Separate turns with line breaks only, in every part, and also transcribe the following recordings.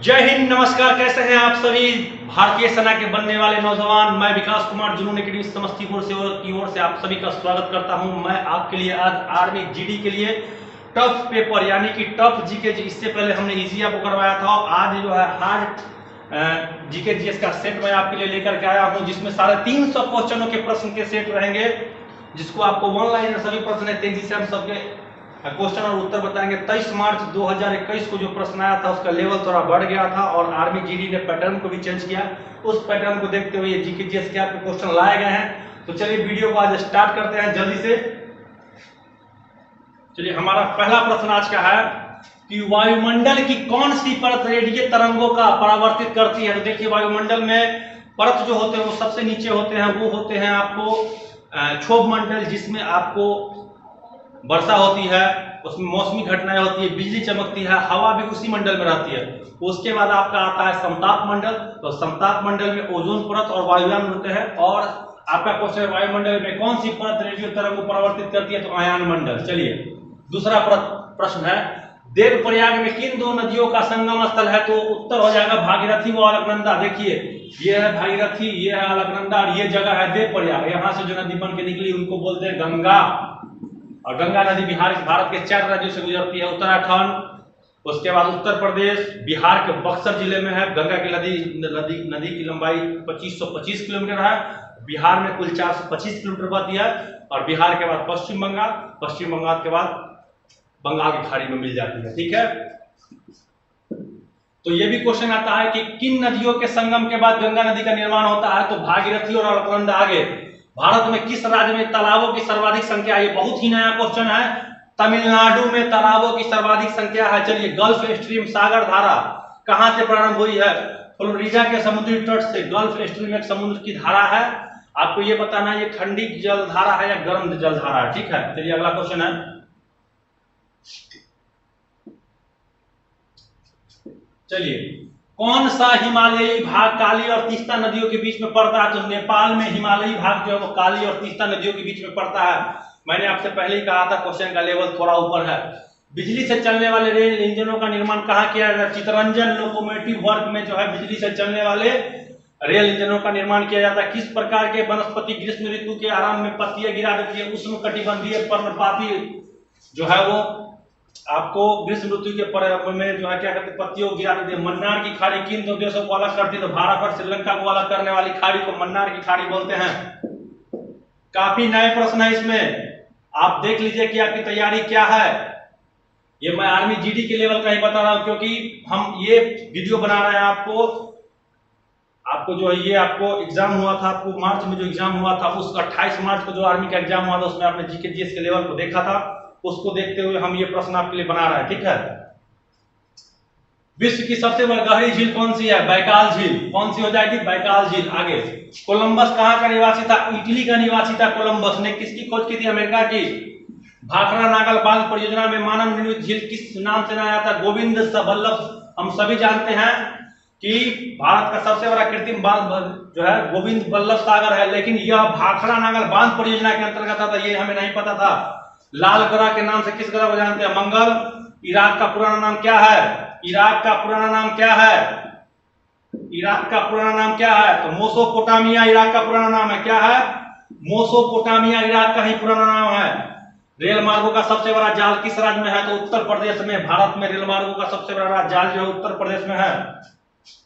जय हिंद, नमस्कार। कैसे हैं आप सभी भारतीय सेना के बनने वाले नौजवान। मैं विकास कुमार जुनून एकेडमी समस्तीपुर से की ओर से आप सभी का स्वागत करता हूं। मैं आपके लिए आज आर्मी जीडी के लिए टफ पेपर यानी कि टफ जीके, इससे पहले हमने इजी आपको करवाया था, और आज जो है हार्ड जीके जीएस का सेट मैं आपके लिए लेकर के आया हूं, जिसमें 350 क्वेश्चनों के प्रश्न के सेट रहेंगे, जिसको आपको ऑनलाइन सभी प्रश्न तेजी से हम सबके क्वेश्चन और उत्तर बताएंगे। 23 मार्च 2021 को जो प्रश्न आया था उसका लेवल थोड़ा बढ़ गया था और आर्मी जीडी ने पैटर्न को भी चेंज किया। उस पैटर्न को देखते हुए जीके जीएस के आपके क्वेश्चन लाए गए हैं। तो चलिए वीडियो को आज स्टार्ट करते हैं जल्दी से। चलिए, हमारा पहला प्रश्न आज का है कि वायुमंडल की कौन सी परत रेडियो तरंगों का परावर्तित करती है। तो देखिए, वायुमंडल में परत जो होते हैं वो सबसे नीचे होते हैं, वो होते हैं आपको क्षोभ मंडल, जिसमें आपको वर्षा होती है, उसमें मौसमी घटनाएं होती है, बिजली चमकती है, हवा भी उसी मंडल में रहती है। उसके बाद आपका आता है समताप मंडल। तो समताप मंडल में ओजोन परत और वायुयान होते हैं। और आपका क्वेश्चन है वायुमंडल में कौन सी परत रेडियो तरंग को परावर्तित करती है। तो आयन मंडल। चलिए, दूसरा प्रश्न है देवप्रयाग में किन दो नदियों का संगम स्थल है। तो उत्तर हो जाएगा भागीरथी व अलकनंदा। देखिए, ये है भागीरथी, ये है अलकनंदा और ये जगह है देवप्रयाग। यहाँ से जो नदी बन के निकली उनको बोलते हैं गंगा। और गंगा नदी भारत के 4 राज्यों से गुजरती है। उत्तराखंड, उसके बाद उत्तर प्रदेश, बिहार के बक्सर जिले में है। गंगा की नदी की लंबाई 2525 किलोमीटर है। बिहार में कुल 425 किलोमीटर बहती है। और बिहार के बाद पश्चिम बंगाल के बाद बंगाल की खाड़ी में मिल जाती है। ठीक है, तो ये भी क्वेश्चन आता है कि किन नदियों के संगम के बाद गंगा नदी का निर्माण होता है। तो भागीरथी और अलकनंदा। आगे, भारत में किस राज्य में तालाबों की सर्वाधिक संख्या। ये बहुत ही नया क्वेश्चन है। तमिलनाडु में तालाबों की सर्वाधिक संख्या है। चलिए, गल्फ स्ट्रीम सागर धारा कहां से प्रारंभ हुई है। फ्लोरिडा के समुद्री तट से। गल्फ स्ट्रीम एक समुद्र की धारा है। आपको ये बताना है ये ठंडी जल धारा है या गर्म जल धारा है। ठीक है, चलिए अगला क्वेश्चन है। चलिए, कौन सा हिमालयी भाग काली और तीस्ता नदियों के बीच में पड़ता है। तो नेपाल में हिमालयी भाग जो है वो काली और तीस्ता नदियों के बीच में पड़ता है। मैंने आपसे पहले ही कहा था क्वेश्चन का लेवल थोड़ा ऊपर है। बिजली से चलने वाले रेल इंजनों का निर्माण कहाँ किया जाता है। चितरंजन लोकोमोटिव वर्क में जो है बिजली से चलने वाले रेल इंजनों का निर्माण किया जाता है। किस प्रकार के वनस्पति ग्रीष्म ऋतु के आरंभ में पत्तियां गिरा देती है। उष्णकटिबंधीय पर्णपाती जो है वो आपको ग्रीष्म ऋतु के पर्व में जो है क्या करते हैं, पत्तियों गिरा देते हैं। मन्नार की खाड़ी किन दो देशों को अलग करती है। तो भारत और श्रीलंका को अलग करने वाली खाड़ी को मन्नार की खाड़ी बोलते हैं। काफी नए प्रश्न है इसमें, आप देख लीजिए कि आपकी तैयारी क्या है। ये मैं आर्मी जीडी के लेवल का ही बता रहा हूं, क्योंकि हम ये वीडियो बना रहे हैं आपको जो है ये आपको एग्जाम हुआ था, आपको मार्च में जो एग्जाम हुआ था उस 28 मार्च को जो आर्मी का एग्जाम हुआ था उसमें आपने जीके जीएस के लेवल को देखा था। उसको देखते हुए हम ये प्रश्न आपके लिए बना रहे हैं। ठीक है, विश्व की सबसे गहरी झील कौन सी है। बैकाल झील। कौन सी हो जाएगी, बैकाल झील। आगे, कोलंबस कहां का निवासी था। इटली का निवासी था कोलंबस ने। किसकी खोज की थी, अमेरिका की। भाखड़ा नागल बांध परियोजना में मानव निर्मित झील किस नाम से जाना जाता है। गोविंद वल्लभ। हम सभी जानते हैं कि भारत का सबसे बड़ा कृत्रिम बांध जो है गोविंद वल्लभ सागर है, लेकिन यह भाखड़ा नागल बांध परियोजना के अंतर्गत था। ये हमें नहीं पता था। लाल ग्रह के नाम से किस ग्रह को जानते हैं, मंगल। इराक का पुराना नाम क्या है। इराक का पुराना नाम क्या है। इराक का पुराना नाम क्या है। तो मोसोपोटामिया इराक का पुराना नाम है। क्या है, मोसोपोटामिया इराक का ही पुराना नाम है। रेल मार्गों का सबसे बड़ा जाल किस राज्य में है। तो उत्तर प्रदेश में। भारत में रेल मार्गों का सबसे बड़ा जाल जो है उत्तर प्रदेश में है।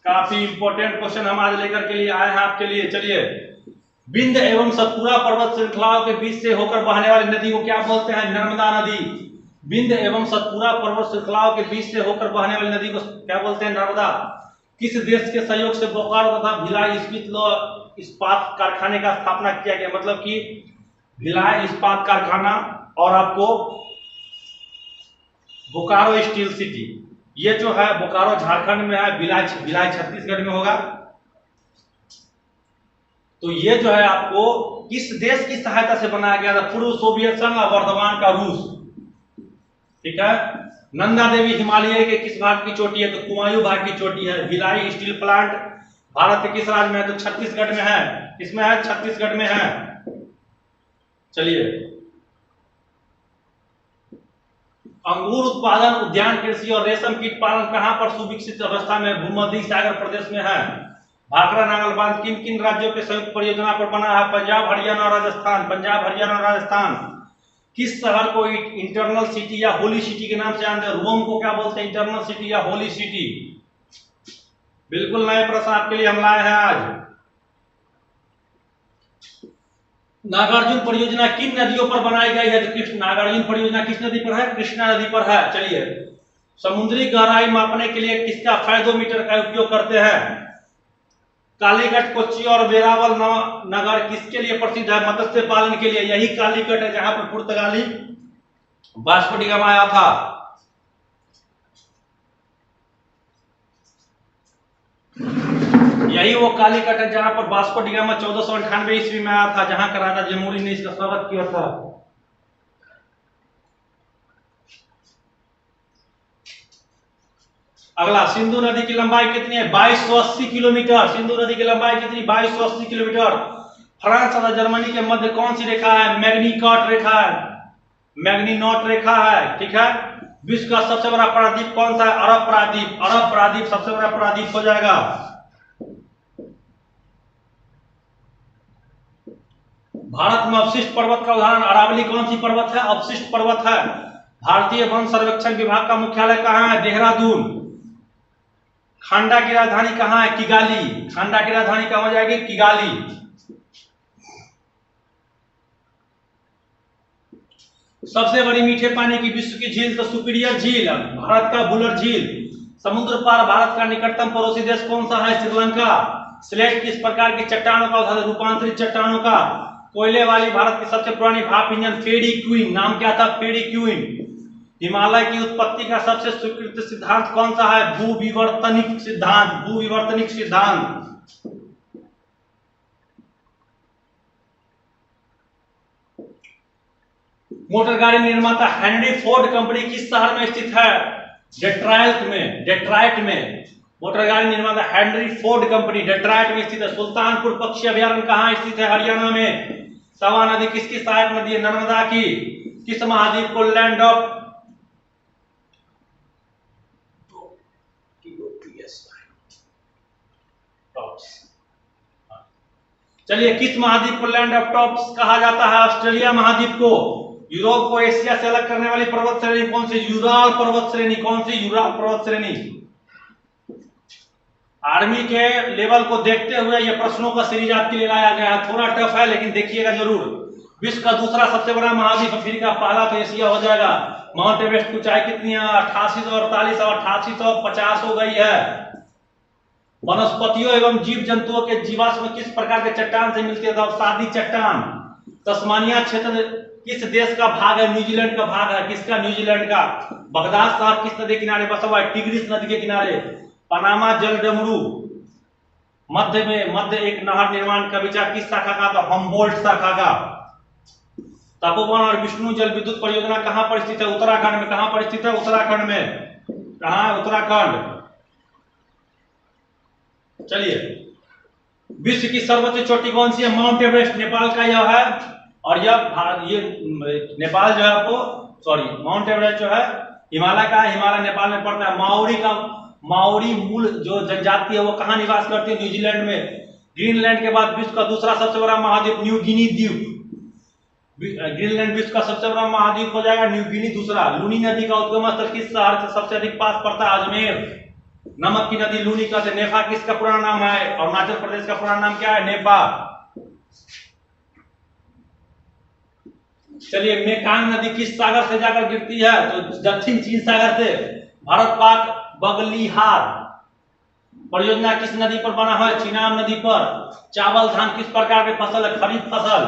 काफी इंपॉर्टेंट क्वेश्चन हम आज लेकर के लिए आए हैं आपके लिए। चलिए, विंध्य एवं सतपुरा पर्वत श्रृंखलाओं के बीच से होकर बहने वाली नदी को क्या बोलते हैं, नर्मदा नदी। विंध्य एवं सतपुरा पर्वत श्रृंखलाओं के बीच से होकर बहने वाली नदी को क्या बोलते हैं, नर्मदा। किस देश के सहयोग से बोकारो तथा भिलाई इस्पात कारखाने का स्थापना किया गया। मतलब कि भिलाई इस्पात कारखाना और आपको बोकारो स्टील सिटी, ये जो है बोकारो झारखंड में है, भिलाई छत्तीसगढ़ में होगा। तो ये जो है आपको किस देश की सहायता से बनाया गया था। पूर्व सोवियत संघ और वर्तमान का रूस। ठीक है, नंदा देवी हिमालय के किस भाग की चोटी है। तो कुमायूं भाग की चोटी है। भिलाई स्टील प्लांट भारत के किस राज्य में है। तो छत्तीसगढ़ में है। किसमें है, छत्तीसगढ़ में है। चलिए, अंगूर उत्पादन, उद्यान कृषि और रेशम कीट पालन कहां पर सुविकसित अवस्था में भूमध्य सागर प्रदेश में है? भाखड़ा नागल बांध किन किन राज्यों के संयुक्त परियोजना पर बना है? पंजाब, हरियाणा और राजस्थान। पंजाब, हरियाणा और राजस्थान। किस शहर को इंटरनल सिटी या होली सिटी के नाम से जानते हैं? रोम को क्या बोलते हैं? इंटरनल सिटी या होली सिटी। बिल्कुल नए प्रश्न आपके लिए हम लाए हैं आज। नागार्जुन परियोजना किन नदियों पर बनाई गई है? तो नागार्जुन परियोजना किस नदी पर है? कृष्णा नदी पर है। चलिए, समुद्री गहराई मापने के लिए किसका फायदोमीटर का उपयोग करते हैं? कालीकट, कोच्चि और वेरावल नगर किसके लिए प्रसिद्ध है? मत्स्य पालन के लिए। यही कालीकट है जहां पर पुर्तगाली वास्को डी गामा आया था। यही वो कालीकट है जहां पर वास्को डी गामा 1498 ईस्वी में आया था, जहां का राजा जमुरी ने इसका स्वागत किया था। अगला, सिंधु नदी की लंबाई कितनी है? 2280 किलोमीटर। सिंधु नदी की लंबाई कितनी? 2280 किलोमीटर। फ्रांस और जर्मनी के मध्य कौन सी रेखा है? मैग्नीकॉट रेखा है, मैग्नीनॉट रेखा है। ठीक है। विश्व का सबसे बड़ा प्रायद्वीप कौन सा है? अरब प्रायद्वीप। अरब प्रायद्वीप सबसे बड़ा प्रायद्वीप हो जाएगा। भारत में अवशिष्ट पर्वत का उदाहरण अरावली कौन सी पर्वत है? अवशिष्ट पर्वत है। भारतीय वन सर्वेक्षण विभाग का मुख्यालय कहां है? देहरादून। खांडा की राजधानी कहां है? किगाली। खांडा की राजधानी कहां हो जाएगी? किगाली। सबसे बड़ी मीठे पानी की विश्व की झील तो सुपीरियर झील, भारत का बुलर झील। समुद्र पार भारत का निकटतम पड़ोसी देश कौन सा है? श्रीलंका। स्लेट किस प्रकार की चट्टानों का उदाहरण? रूपांतरित चट्टानों का। कोयले वाली भारत की सबसे पुरानी भाप इंजन पेडी क्वीन। नाम क्या था? पेडी क्वीन। हिमालय की उत्पत्ति का सबसे स्वीकृत सिद्धांत कौन सा है? भूविवर्तनिक सिद्धांत। भूविवर्तनिक सिद्धांत। मोटर गाड़ी निर्माता हेनरी फोर्ड कंपनी किस शहर में स्थित है? डेट्रॉयट में। डेट्रॉयट में मोटर गाड़ी निर्माता हेनरी फोर्ड कंपनी डेट्रॉयट में स्थित है। सुल्तानपुर पक्षी अभयारण्य कहां स्थित है? हरियाणा में। तवा नदी किसकी सहायक नदी है? नर्मदा की। किस महाद्वीप को लैंड ऑफ चलिए, किस महाद्वीप को लैंड ऑफ टॉप्स कहा जाता है? ऑस्ट्रेलिया महाद्वीप को। यूरोप को एशिया से अलग करने वाली पर्वत श्रेणी कौन सी? यूराल पर्वत श्रेणी। कौन सी? यूराल पर्वत श्रेणी। आर्मी के लेवल को देखते हुए ये प्रश्नों का सीरीज आपके लिए लाया गया है। थोड़ा टफ है लेकिन देखिएगा जरूर। विश्व का दूसरा सबसे बड़ा महाद्वीप अफ्रीका, पहला तो एशिया हो जाएगा। माउंट एवरेस्ट की ऊंचाई कितनी है? 8848 और 8850 हो गई है। वनस्पतियों एवं जीव जंतुओं के जीवाश्म किस प्रकार के चट्टान से मिलती है? अवसादी चट्टान। तस्मानिया क्षेत्र किस देश का भाग है? न्यूजीलैंड का भाग है। किसका? न्यूजीलैंड का। बगदाद शहर किस नदी किनारे बसा हुआ है? टिग्रिस नदी के किनारे। पनामा जल डमरू मध्य एक नहर निर्माण का विचार किस शाखा का? तो हम्बोल्ट शाखा का। तपोवन और विष्णु जल विद्युत परियोजना कहां पर स्थित है? उत्तराखंड में। कहां पर स्थित है? उत्तराखंड में। कहां? उत्तराखंड। चलिए, विश्व की सर्वोच्च चोटी कौन सी है? माउंट एवरेस्ट नेपाल का यह है। और ये नेपाल जो है आपको माउंट एवरेस्ट जो है हिमालय का है। हिमालय नेपाल में पड़ता है। माओरी मूल जो जनजाति है वो कहां निवास करती है? न्यूजीलैंड में। ग्रीनलैंड के बाद विश्व का दूसरा सबसे बड़ा महाद्वीप न्यू गिनी द्वीप। ग्रीनलैंड विश्व का सबसे बड़ा महाद्वीप हो जाएगा, न्यू गिनी दूसरा। लूनी नदी का उद्गम स्थल किस शहर से सबसे अधिक पास पड़ता है? अजमेर। नमक की नदी लूनी का से। नेफा किसका पुराना नाम है? अरुणाचल प्रदेश का पुराना नाम क्या है? नेपा। चलिए, मेकांग नदी किस सागर से जाकर गिरती है? तो दक्षिण चीन सागर से। भारत पाक बगलिहार परियोजना किस नदी पर बना है? चिनाब नदी पर। चावल धान किस प्रकार की फसल है? खरीफ फसल।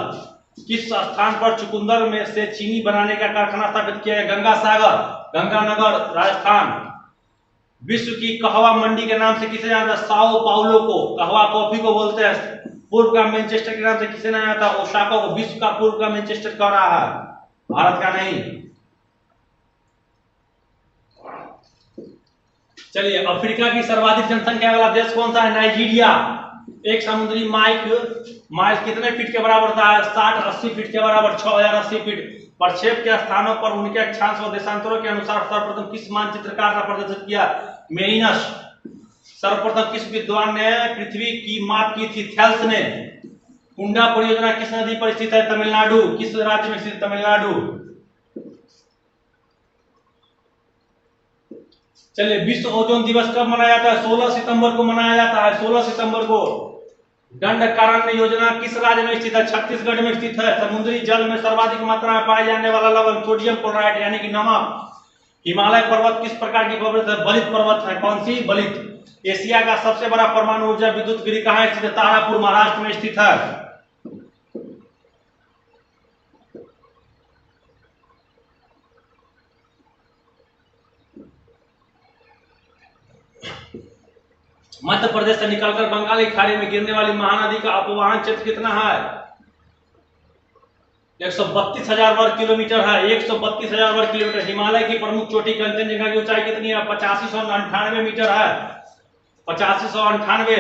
किस स्थान पर चुकंदर में से चीनी बनाने का कारखाना स्थापित किया गया? गंगा सागर, गंगानगर, राजस्थान। विश्व की कहवा मंडी के नाम से किसे जाना जाता है? साओ पाउलो को। कहवा कॉफी को बोलते हैं। पूर्व का मैनचेस्टर के नाम से किसे जाना जाता है? ओसाका को। विश्व का पूर्व का मैनचेस्टर कह रहा है, भारत का नहीं। चलिए, अफ्रीका की सर्वाधिक जनसंख्या वाला देश कौन सा है? नाइजीरिया। एक समुद्री माइल कितने फीट के बराबर होता है? 60-80 फीट के बराबर। 6080 फीट। प्रक्षेप के स्थानों पर उनके अक्षांश व देशांतरों के अनुसार सर्वप्रथम किस मानचित्रकार ने प्रदर्शित किया? मेरिनस। सर्वप्रथम किस विद्वान ने पृथ्वी की माप की थी? थेल्स ने। कुंडा परियोजना किस नदी पर स्थित है? तमिलनाडु। किस राज्य में स्थित? तमिलनाडु। चलिए, विश्व ओजोन दिवस कब मनाया जाता है? 16 सितंबर को मनाया जाता है, 16 सितंबर को। दंडकारण्य योजना किस राज्य में स्थित है? छत्तीसगढ़ में स्थित है। समुद्री जल में सर्वाधिक मात्रा में पाए जाने वाला लवण सोडियम क्लोराइड यानी कि नमक। हिमालय पर्वत किस प्रकार की पर्वत है? बलित पर्वत है। कौन सी? बलित। एशिया का सबसे बड़ा परमाणु ऊर्जा विद्युत गृह कहाँ स्थित है? तारापुर, महाराष्ट्र में स्थित है। मध्य प्रदेश से निकलकर बंगाल की खाड़ी में गिरने वाली महानदी का अपवहन क्षेत्र कितना है? 132,000 वर्ग किलोमीटर है। 132,000 वर्ग किलोमीटर। हिमालय की प्रमुख चोटी कंचनजंगा की ऊंचाई कितनी है? 8598 मीटर है। 8598।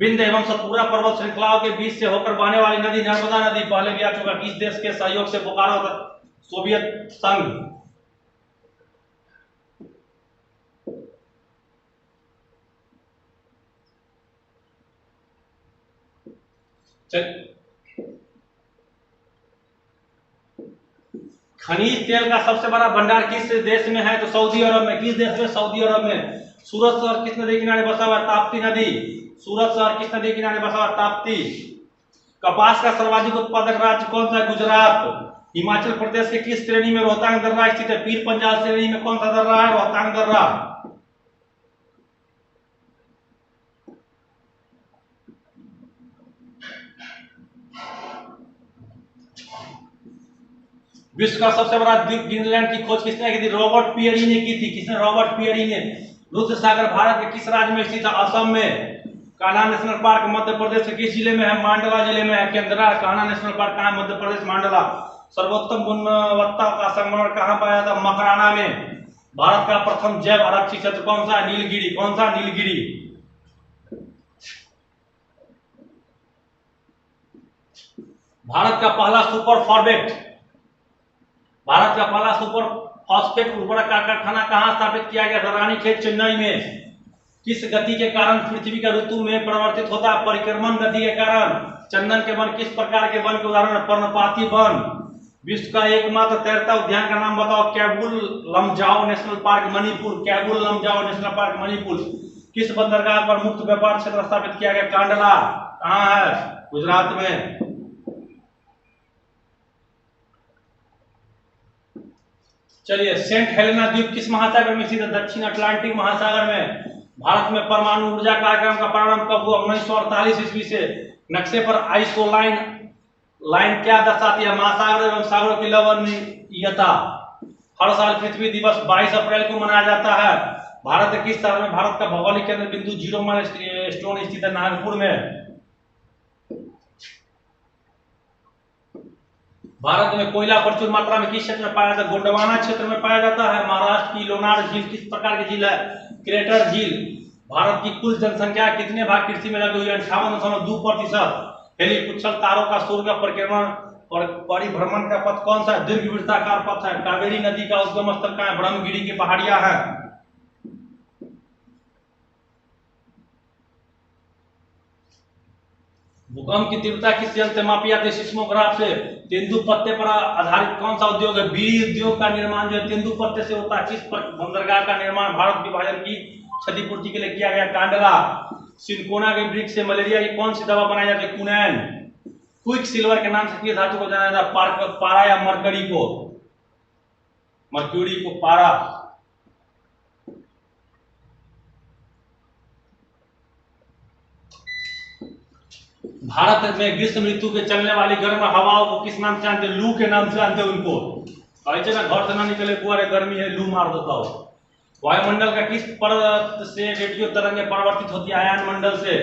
विंध्य एवं सतपुरा पर्वत श्रृंखलाओं के बीच से होकर बहने वाली नदी नर्मदा नदी पहले भी आ चुका। किस देश के सहयोग से बोकारो सोवियत संघ। खनिज तेल का सबसे बड़ा भंडार किस देश में है? तो सऊदी अरब में। किस देश में? सऊदी अरब में। सूरत शहर किस नदी किनारे बसा हुआ है? ताप्ती नदी। सूरत शहर किस नदी किनारे बसा हुआ है? ताप्ती। कपास का सर्वाधिक उत्पादक राज्य कौन सा है? गुजरात। हिमाचल प्रदेश के किस श्रेणी में रोहतांग दर्रा स्थित है? पीर पंजाल श्रेणी में कौन सा दर्रा है? रोहतांग दर्रा। विश्व का सबसे बड़ा द्वीप ग्रीनलैंड की खोज किसने की थी? रॉबर्ट पियरी ने की थी। किसने? रॉबर्ट पियरी ने। रुद्र सागर भारत के किस राज्य में स्थित है? असम में। कान्हा नेशनल पार्क मध्य प्रदेश के किस जिले में है? मांडला जिले में है। केंद्रा। कान्हा नेशनल पार्क कहाँ है? मध्य प्रदेश, मांडला। सर्वोत्तम गुणवत्ता का संगमरमर कहाँ पाया जाता? मकराना में। भारत का प्रथम जैव आरक्षित क्षेत्र कौन सा है? नीलगिरी। कौन सा? नीलगिरी। भारत का पहला सुपर फॉस्फेट उर्वरक का कारखाना कहां स्थापित किया गया था? रानीखेत, चेन्नई में। किस गति के कारण पृथ्वी का ऋतु में परिवर्तित होता है? परिक्रमण गति के कारण। चंदन के वन किस प्रकार के वन के उदाहरण है? पर्णपाती वन। विश्व का एकमात्र तैरता उद्यान का नाम बताओ? Keibul Lamjao national park, Manipur. Keibul Lamjao national park, Manipur. किस बंदरगाह पर मुक्त व्यापार क्षेत्र स्थापित किया गया? कांडला। कहाँ है? गुजरात में। चलिए, सेंट हेलेना द्वीप किस महासागर में स्थित है? दक्षिण अटलांटिक महासागर में। भारत में परमाणु ऊर्जा कार्यक्रम का प्रारंभ कब हुआ? 1948 ईस्वी से। नक्शे पर आइसोलाइन लाइन क्या दर्शाती है? महासागर एवं सागरों की लवणीयता। हर साल पृथ्वी दिवस 22 अप्रैल को मनाया जाता है। भारत के किस शहर में भारत का भौगोलिक केंद्र बिंदु 0 माइल स्टोन स्थित है? नागपुर में। भारत में कोयला प्रचुर मात्रा में किस क्षेत्र में पाया जाता है? गोंडवाना क्षेत्र में पाया जाता है। महाराष्ट्र की लोनार झील किस प्रकार की झील है? क्रेटर झील। भारत की कुल जनसंख्या कितने भाग कृषि में लगी हुई है? 58.2%। हेलिपुच्छल तारों का सूर्य का परिक्रमण और परिभ्रमण का पथ कौन सा है? दीर्घवृत्ताकार पथ है। कावेरी नदी का उद्गम स्थल कहाँ है? ब्रह्मगिरी की पहाड़ियां हैं। भूकंप की तीव्रता किस यंत्र से मापी जाती है? सिस्मोग्राफ से। तेंदुपत्ते पर आधारित कौन सा उद्योग है? बीड़ी उद्योग का निर्माण जो है तेंदुपत्ते से होता है। किस बंदरगाह का निर्माण भारत विभाजन की क्षतिपूर्ति के लिए किया गया? कांडला। सिनकोना के वृक्ष से मलेरिया की कौन सी दवा बनाई जाती है? कुनैन। क्विक सिल्वर के नाम से किस धातु को जाना जाता है? पारा या मरकरी को? मर्क्यूरी को पारा। भारत में ग्रीष्म ऋतु के चलने वाली गर्म हवाओं को किस नाम से जानते हैं? लू के नाम से जानते हैं उनको। ऐसे ना घर से ना निकले, कुआरे गर्मी है, लू मार देता हो। वायुमंडल का किस परत से रेडियो तरंगें परावर्तित होती है? आयन मंडल से।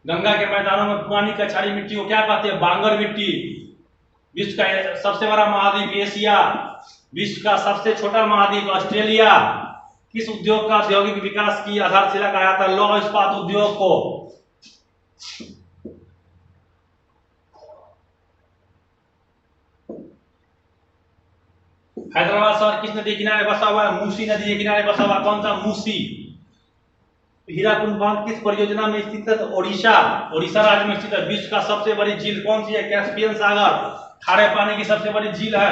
गंगा के मैदानों में पुरानी कछाड़ी मिट्टी को क्या कहते हैं? बांगर मिट्टी। विश्व का सबसे बड़ा महाद्वीप एशिया। विश्व का सबसे छोटा महाद्वीप ऑस्ट्रेलिया। किस उद्योग का औद्योगिक विकास की आधारशिला कहा जाता है? लौह इस्पात उद्योग को। हैदराबाद शहर किस नदी के किनारे बसा हुआ है? मूसी नदी के किनारे बसा हुआ। कौन सा? मूसी। हीराकुंड बांध किस परियोजना में स्थित है? ओडिशा, ओडिशा राज्य में स्थित है। विश्व का सबसे बड़ी झील कौन सी है? कैस्पियन सागर, खारे पानी की सबसे बड़ी झील है।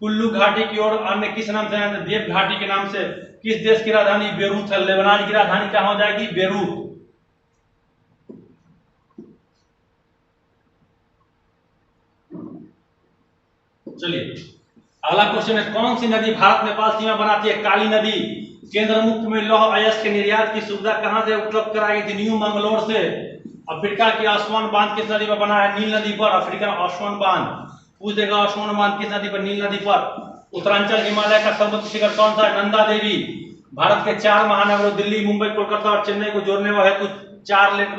कुल्लू घाटी की ओर अन्य किस नाम से है? देव घाटी के नाम से। किस देश की राजधानी बेरूत है? लेबनान की राजधानी क्या हो जाएगी? बेरूत। चलिए अगला क्वेश्चन है, कौन सी नदी भारत नेपाल सीमा बनाती है? काली नदी। केंद्र मुक्त में लौह अयस्क के निर्यात की सुविधा कहां से उपलब्ध कराई गई थी? न्यू मंगलोर से। अफ्रीका की आसमान बांध किस नदी पर बना है? नील नदी पर। अफ्रीका आसमान बांध पूछ देगा। आसमान बांध किस नदी पर? नील नदी पर। उत्तरांचल हिमालय का सर्वोच्च शिखर कौन सा है? नंदा देवी। भारत के 4 महानगरों दिल्ली, मुंबई, कोलकाता और चेन्नई को जोड़ने वाले हेतु 4 लेन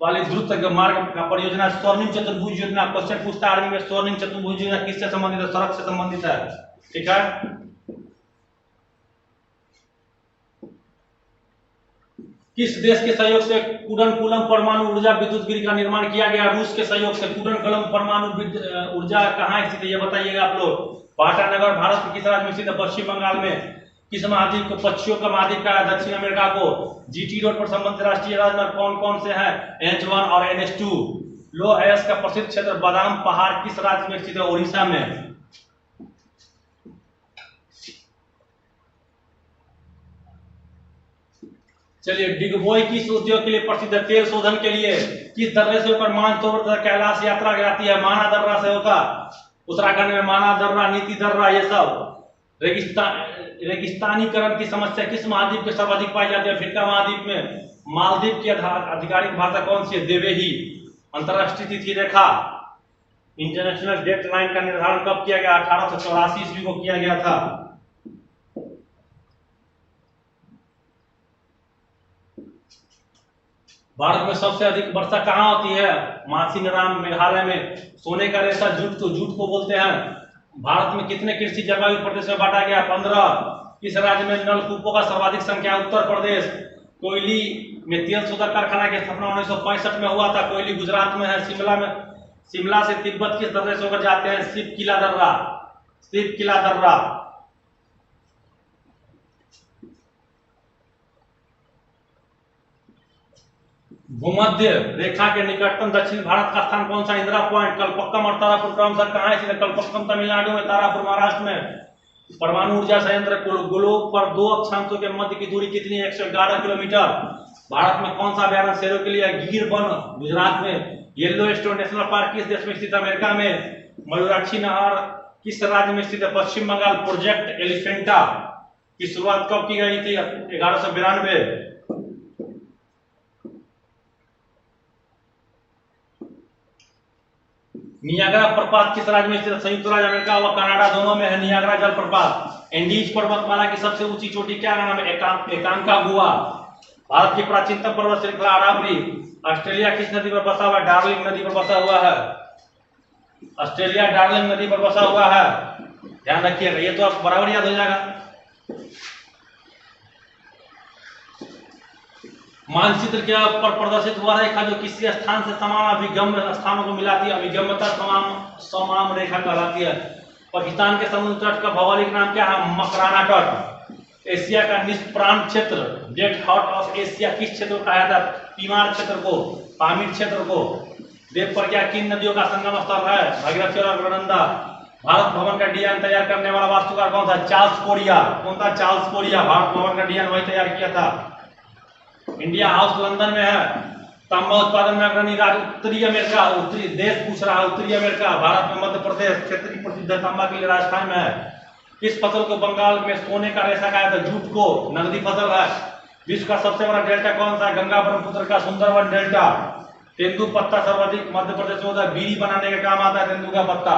वाली द्रुत मार्ग का परियोजना स्वर्णिम चतुर्भुज योजना। क्वेश्चन पूछता है आर्मी में, स्वर्णिम चतुर्भुज योजना किससे संबंधित है? सड़क से संबंधित है। ठीक है। किस देश के सहयोग से कुडनकुलम परमाणु ऊर्जा विद्युत ग्रिड का निर्माण किया गया? रूस के सहयोग से। कुडनकुलम परमाणु ऊर्जा कहाँ स्थित है ये बताइएगा आप लोग। पाटानगर भारत के किस राज्य में स्थित है? पश्चिम बंगाल में। किस महाद्वीप को पक्षियों का महाद्वीप कहा है? दक्षिण अमेरिका को। जीटी रोड पर संबंधित राष्ट्रीय राजमार्ग कौन कौन से हैं? NH1 और NH2। लो अयस्क का प्रसिद्ध क्षेत्र बादाम पहाड़ किस राज्य में स्थित है? ओडिशा में। चलिए डिगबोई किस उद्योग के लिए प्रसिद्ध है? तेल शोधन के लिए। किस दर्रे से होकर मानसरोवर कैलाश यात्रा जाती है? माना दर्रा से होकर। उत्तराखंड में माना दर्रा, नीति दर्रा, ये सब। रेगिस्तानीकरण की समस्या किस महाद्वीप में सर्वाधिक पाई जाती है? अफ्रीका महाद्वीप में। मालदीव की आधिकारिक भाषा कौन सी है? देवेही। अंतरराष्ट्रीय तिथि रेखा, इंटरनेशनल डेट लाइन का निर्धारण कब किया गया? 1884 ईस्वी को किया गया था। भारत में सबसे अधिक वर्षा कहाँ होती है? मासिनराम, मेघालय में। सोने का रेशा जूट को बोलते हैं। भारत में कितने कृषि जलवायु प्रदेश में बांटा गया? 15। किस राज्य में नलकूपों का सर्वाधिक संख्या? उत्तर प्रदेश। कोयली में तेल शोधक कारखाना की स्थापना 1965 में हुआ था। कोयली गुजरात में है। शिमला से तिब्बत किस दर्रे से होकर जाते हैं? शिव किला दर्रा, शिव किला दर्रा। भूमध्य रेखा के निकटतम दक्षिण भारत का स्थान कौन सा? इंदिरा पॉइंट। कलपक्कम और तारापुर क्रमशः कहाँ है? कलपक्कम तमिलनाडु में, तारापुर महाराष्ट्र में। परमाणु ऊर्जा संयंत्र ग्लोब पर 2 अक्षांशों के मध्य की दूरी कितनी है? 111 किलोमीटर। भारत में कौन सा अभ्यारण्य शेरों के लिए? गिर वन, गुजरात में। येलो स्टोन नेशनल पार्क किस देश में स्थित है? अमेरिका में। मयूराक्षी नहर किस राज्य में स्थित है? पश्चिम बंगाल। प्रोजेक्ट एलिफेंटा की शुरुआत कब की गई थी? 1192। नियाग्रा प्रपात किस राज्य में स्थित है? संयुक्त राज्य अमेरिका व कनाडा दोनों में है नियाग्रा जलप्रपात। एंडीज पर्वतमाला की सबसे ऊंची चोटी क्या नाम है? एकांकागुआ। भारत की प्राचीनतम पर्वत श्रृंखला अरावली। ऑस्ट्रेलिया किस नदी पर बसा हुआ है? डार्लिंग नदी पर बसा हुआ है। ऑस्ट्रेलिया डार्लिंग नदी पर बसा हुआ है। ध्यान रखिएगा, ये तो आप बराबर याद हो जाएगा। मानचित्र के ऊपर प्रदर्शित हुआ रेखा जो किसी स्थान से तमाम अभिगम्य स्थानों को मिलाती है, अभिगम्यता समाम रेखा कहलाती है। पाकिस्तान के समुद्र तट का भौगोलिक नाम क्या है? मकराना तट। एशिया का निष्प्रांत क्षेत्र, डेड हॉट ऑफ एशिया किस क्षेत्र को कहा जाता है? पीमार क्षेत्र को, पामीर क्षेत्र को। देव प्रज्ञा किन नदियों का संगम स्थल है? भगीरथी और अलकनंदा। भारत भवन का डिजाइन तैयार करने वाला वास्तुकार कौन था? Charles Korea. कौन था? Charles Korea. भारत भवन का डिजाइन वही तैयार किया था। इंडिया हाउस लंदन में है। तांबा उत्पादन में अग्रणी राज्य उत्तरी अमेरिका। उत्तरी देश पूछ रहा है, उत्तरी अमेरिका। भारत में मध्य प्रदेश क्षेत्रीय प्रसिद्ध है तांबा के लिए, राजस्थान में है। किस फसल को बंगाल में सोने का रेशा कहा जाता है? जूट को। नगदी फसल है। विश्व का सबसे बड़ा डेल्टा कौन सा है? गंगा ब्रह्मपुत्र का सुंदरवन डेल्टा। तेंदू पत्ता सर्वाधिक मध्य प्रदेश में होता है। बीड़ी बनाने का काम आता है तेंदू का पत्ता।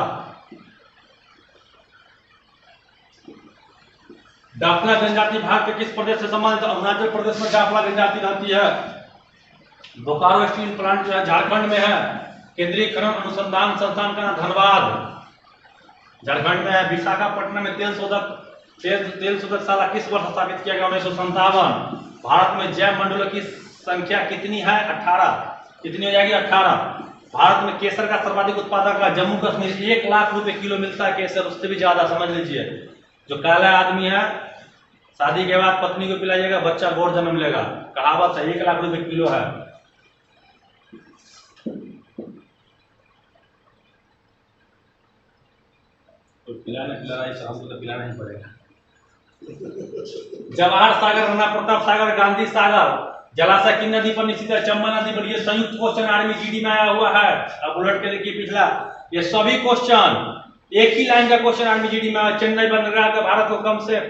डाफना जनजाति भारत के किस प्रदेश से संबंधित? अरुणाचल प्रदेश में डाफना जनजाति रहती है। बोकारो स्टील प्लांट जो है झारखंड में है। केंद्रीय खनन अनुसंधान संस्थान का नाम धनबाद झारखंड में है। विशाखापट्टनम में तेल शोधकशाला किस वर्ष स्थापित किया गया? 1957। भारत में जैव मंडलों की संख्या कितनी है? 18। कितनी हो जाएगी? 18। भारत में केसर का सर्वाधिक उत्पादक है जम्मू कश्मीर। 1 लाख रुपए किलो मिलता है केसर, उससे भी ज्यादा, समझ लीजिए। जो काला आदमी है शादी के बाद पत्नी को पिलाइएगा, बच्चा गोर जन्म लेगा। कहावत है, 1 लाख रुपए किलो है। तो पिलाना हमको तो पिलाना ही पड़ेगा। जवाहर सागर, राणा प्रताप सागर, गांधी सागर, जलाशय की नदी पर निश्चित है, चंबल नदी पर। ये संयुक्त क्वेश्चन आर्मी जीडी में आया हुआ है। अब उलट के देखिए पिछला, ये सभी क्वेश्चन एक ही लाइन का क्वेश्चन आर्मी जीडी में आया। चेन्नई बंदरगाह का भारत को कम से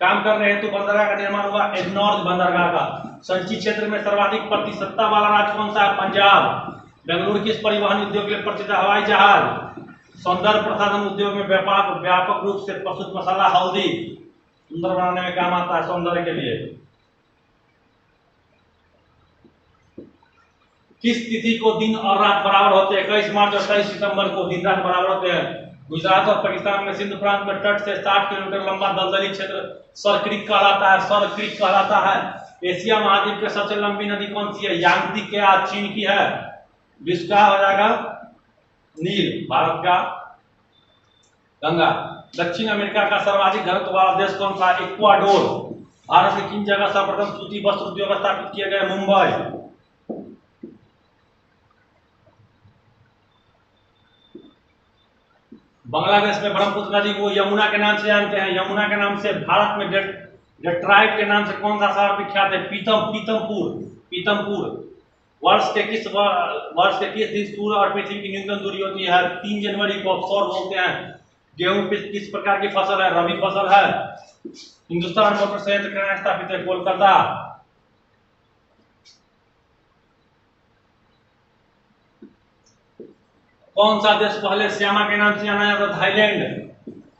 काम करने हेतु बंदरगाह का निर्माण हुआ, एग्नॉर्ज बंदरगाह का। संची क्षेत्र में सर्वाधिक प्रतिशतता वाला राज्य कौन सा है? पंजाब। बेंगलुरु किस परिवहन उद्योग के लिए प्रसिद्ध? हवाई जहाज। सौंदर्य प्रसाधन उद्योग में व्यापक रूप से प्रस्तुत मसाला हल्दी सुंदर बनाने में काम आता है, सौंदर्य के लिए। किस तिथि को दिन और रात बराबर होते हैं? 21 मार्च और 23 सितंबर को दिन रात बराबर होते हैं। गुजरात और पाकिस्तान में सिंध प्रांत में तट से 60 किलोमीटर लंबा दलदली क्षेत्र सर क्रीक कहलाता है। सर क्रीक कहलाता है। एशिया महाद्वीप की सबसे लंबी नदी कौन सी है? यांगत्से क्या चीन की है? विश्व का हो जाएगा नील, भारत का गंगा। दक्षिण अमेरिका का सर्वाधिक घनत्व वाला देश कौन सा? इक्वाडोर। भारत की किन जगह सर्वप्रथम सूती वस्त्र उद्योग स्थापित किए गए? मुंबई। बांग्लादेश में ब्रह्मपुत्र नदी को यमुना के नाम से जानते हैं। यमुना के नाम से। भारत में डेट्राइट के नाम से कौन सा शहर विख्यात है? पीतमपुर। वर्ष के किस दिन सूर्य और पृथ्वी की न्यूनतम दूरी होती है? 3 जनवरी को अवसर बोलते हैं। गेहूं किस प्रकार की फसल है? रबी फसल है। हिंदुस्तान मोटर संयंत्र कहाँ स्थापित है? कोलकाता। कौन सा देश पहले श्यामा के नाम से जाना जाता था? थाईलैंड।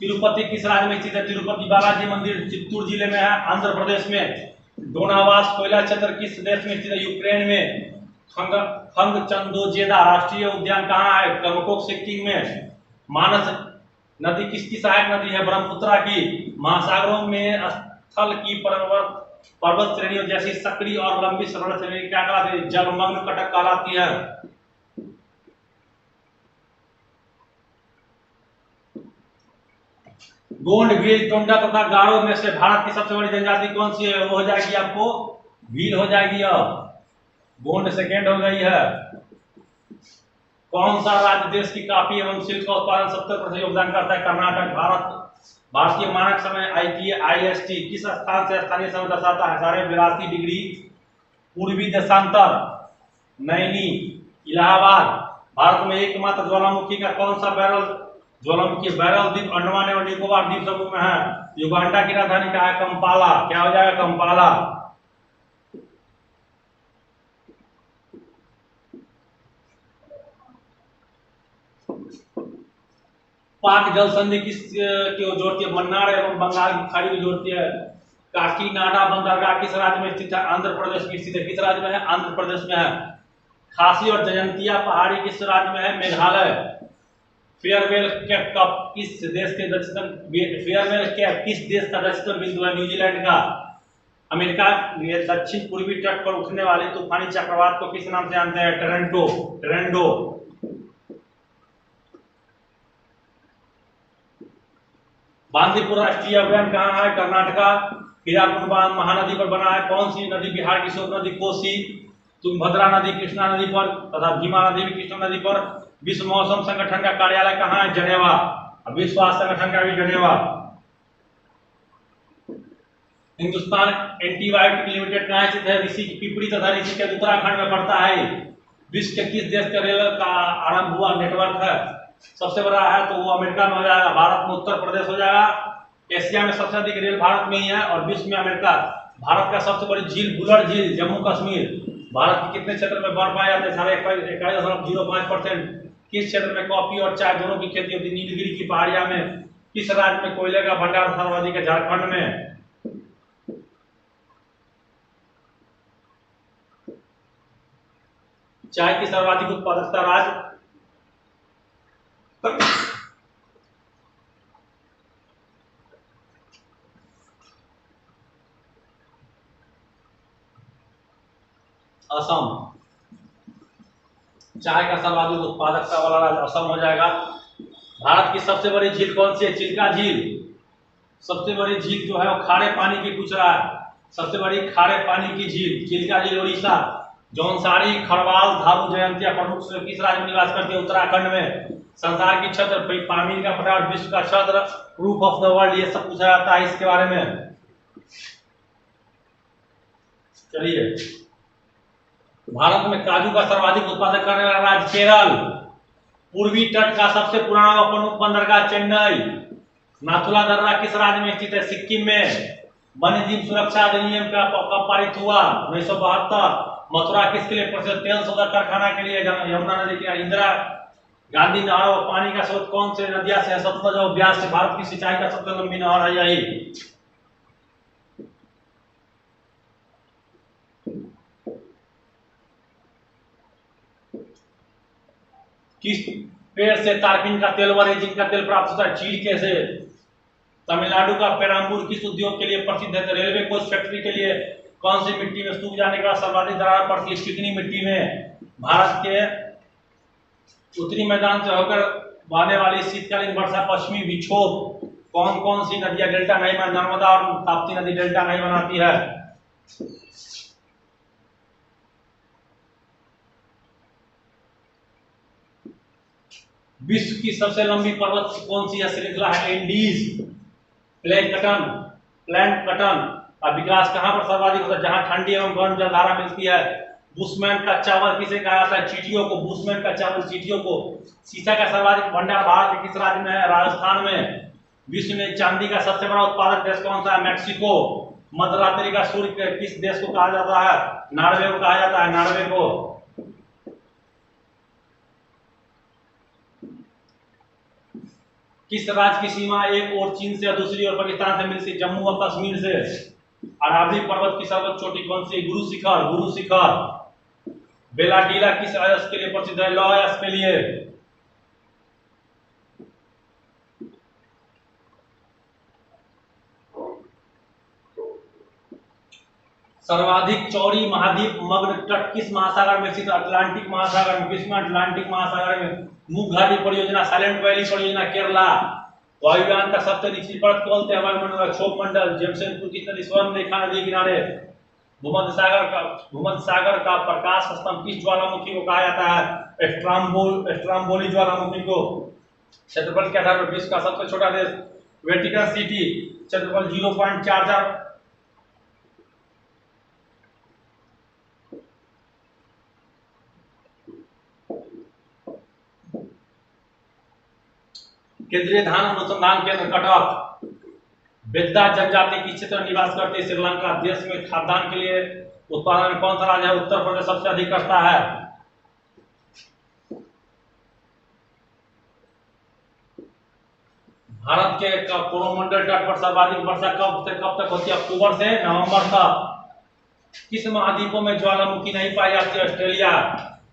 तिरुपति किस राज्य में स्थित है? तिरुपति बालाजी मंदिर चित्तूर जिले में है, आंध्र प्रदेश में। डोनावास कोयला क्षेत्र किस देश में स्थित है? यूक्रेन में। खंगचंदोजेदा राष्ट्रीय उद्यान कहाँ है? गंगटोक सिक्किम में। मानस नदी किसकी सहायक नदी है? ब्रह्मपुत्रा की। महासागरों में स्थल की पर्वत श्रेणियों जैसी सक्रिय और लंबी सरल श्रेणी क्या कहलाती है? जलमग्न कटक कहलाती है। गोंड, भील, टोंडा तथा गारो में से भारत की सबसे बड़ी जनजाति कौन सी है? वो हो जाएगी आपको भील हो जाएगी। अब गोंड सेकेंड हो गई है। कौन सा राज्य देश की कॉफी एवं सिल्क का उत्पादन 70% योगदान करता है? कर्नाटक। भारतीय मानक समय IST किस स्थान से स्थानीय समय दर्शाता है? 82.5 पूर्वी देशांतर। नैनी, इलाहाबाद। भारत में एकमात्र ज्वालामुखी का कौन सा ज्वालामुखी बैरल द्वीप अंडमान एवं निकोबार द्वीप समूह में है। युगांडा की राजधानी क्या है? कंपाला। क्या हो जाएगा? कंपाला। पाक जल संधि किस की जोड़ती है? मन्नार एवं बंगाल की खाड़ी को जोड़ती है। काकीनाडा बंदरगाह किस राज्य में स्थित है? आंध्र प्रदेश में स्थित है। किस राज्य में है? आंध्र प्रदेश में है। खासी और जयंतिया पहाड़ी किस राज्य में है? मेघालय। फेयरवेल कैप कप किस देश का दक्षिण बिंदु है? न्यूजीलैंड का। अमेरिका के दक्षिण पूर्वी तट पर उठने वाले तूफानी चक्रवात को किस नाम से जानते हैं? टोरंटो। बांदीपुर राष्ट्रीय उद्यान कहाँ है? कर्नाटका। हीराकुंड बांध महानदी पर बना है। कौन सी नदी बिहार की शोध नदी? कोसी। तुंगभद्रा नदी कृष्णा नदी पर तथा भीमा नदी भी कृष्णा नदी पर। विश्व मौसम संगठन का कार्यालय कहाँ है? जनेवा। विश्व स्वास्थ्य संगठन का भी जनेवा। हिंदुस्तान एंटीबायोटिक लिमिटेड कहाँ स्थित है? ऋषि पिपरी तथा ऋषिकेश उत्तराखंड में पड़ता है। विश्व के किस देश का रेल का आरंभ हुआ नेटवर्क है? सबसे बड़ा है तो वो अमेरिका में हो जाएगा। भारत में उत्तर प्रदेश हो जाएगा। एशिया में सबसे अधिक रेल भारत में ही है और विश्व में अमेरिका। भारत का सबसे बड़ी झील बुलर झील, जम्मू कश्मीर। भारत के कितने क्षेत्र में बर्फ पाया जाता है? 21.05%। किस क्षेत्र में कॉफी और चाय दोनों की खेती होती है? नीलगिरी की पहाड़ियां में। किस राज्य में कोयले का भंडार सर्वाधिक है? झारखंड में। चाय की सर्वाधिक उत्पादकता राज्य असम। चाय का सर्वाधिक उत्पादकता वाला राज्य असम हो जाएगा। भारत की सबसे बड़ी झील कौन सी है? चिल्का झील। सबसे बड़ी झील जो है वो खारे पानी की पूछ रहा है। सबसे बड़ी खारे पानी की झील, चिल्का झील उड़ीसा। जौनसारी, खरवाल, धारू, जयंतिया प्रमुख से किस राज्य में निवास करती है? उत्तराखंड में। संसार की छत्र, पामीर का पठार, विश्व का छत्र, रूफ ऑफ द वर्ल्ड, ये सब पूछा जाता है इसके बारे में। चलिए, भारत में काजू का सर्वाधिक उत्पादन करने वाला राज्य केरल। पूर्वी तट का सबसे पुराना प्रमुख बंदरगाह चेन्नई। नाथुला दर्रा किस राज्य में स्थित है? सिक्किम में। वन्य जीव सुरक्षा अधिनियम का कब पारित हुआ? 1972। मथुरा किसके लिए प्रसिद्ध? तेल शोधक कारखाना के लिए। यमुना नदी किनारे। इंदिरा गांधी नहर और पानी का स्रोत कौन से नदियां से है? सतलुज और ब्यास से। भारत की सिंचाई का सबसे लंबी नहर है यही। किस पेड़ से तारपीन का तेल व रेजिन का तेल प्राप्त होता है? चीड़ के से। तमिलनाडु का पेराम्बूर किस उद्योग के लिए प्रसिद्ध है? रेलवे कोच फैक्ट्री के लिए। कौन सी मिट्टी में सूख जाने के बाद सर्वाधिक दरार पड़ती है? चिकनी मिट्टी में। भारत के उत्तरी मैदान से होकर बहने वाली शीतकालीन वर्षा पश्चिमी विक्षोभ कौन कौन सी नदियां डेल्टा नहीं बना? नर्मदा और ताप्ती नदी डेल्टा नहीं बनाती है। विश्व की सबसे लंबी पर्वत कौन सी है? श्रृंखला है एंडीज। प्लांट कटन का विकास कहां पर सर्वाधिक होता है? जहां ठंडी एवं गर्म जलधारा मिलती है। बुशमैन का चावल किसे कहा जाता है? चींटियों को। बुशमैन का चावल चींटियों को। सीसा का सर्वाधिक भंडार भारत के किस राज्य में है? राजस्थान में। विश्व में चांदी का सबसे बड़ा उत्पादक देश कौन सा है? मैक्सिको। मध्यरात्रि का सूर्य किस देश को कहा जाता है? नॉर्वे को कहा जाता है, नॉर्वे को। किस राज्य की सीमा एक और चीन से, दूसरी ओर पाकिस्तान से मिलती? जम्मू और कश्मीर से। अरावली पर्वत की सर्वोच्च चोटी कौन सी? गुरु शिखर। गुरु शिखर। बेलाडीला किस अयस्क के लिए प्रसिद्ध है? लौह अयस्क के लिए। सर्वाधिक चौड़ी महाद्वीप मग्न तट किस महासागर में स्थित? अटलांटिक महासागर में। किसमें? अटलांटिक महासागर में। मुंह घाटी परियोजना, साइलेंट वैली परियोजना, केरला। वायुयान का सबसे निचली परत कौन सी? वायुमंडल, क्षोभ मंडल। जेमशेदपुर की नदी स्वर्ण रेखा नदी किनारे। भूमध्य सागर का प्रकाश स्तंभ किस ज्वालामुखी को कहा जाता है? स्ट्राम्बोली ज्वालामुखी को। क्षेत्रफल के आधार पर विश्व का सबसे छोटा देश वेटिकन सिटी। क्षेत्रफल 0.44। केंद्रीय धान अनुसंधान केंद्र कटक। बेद्दा जनजाति किस क्षेत्र में निवास करती है? श्रीलंका। देश में खाद्यान्न के लिए उत्पादन में कौन सा राज्य है? उत्तर प्रदेश सबसे अधिक करता है। भारत के कोरोमंडल तट पर सर्वाधिक वर्षा कब से कब तक होती है? अक्टूबर से नवंबर तक। किस महाद्वीपों में ज्वालामुखी नहीं पाई जाती है? ऑस्ट्रेलिया।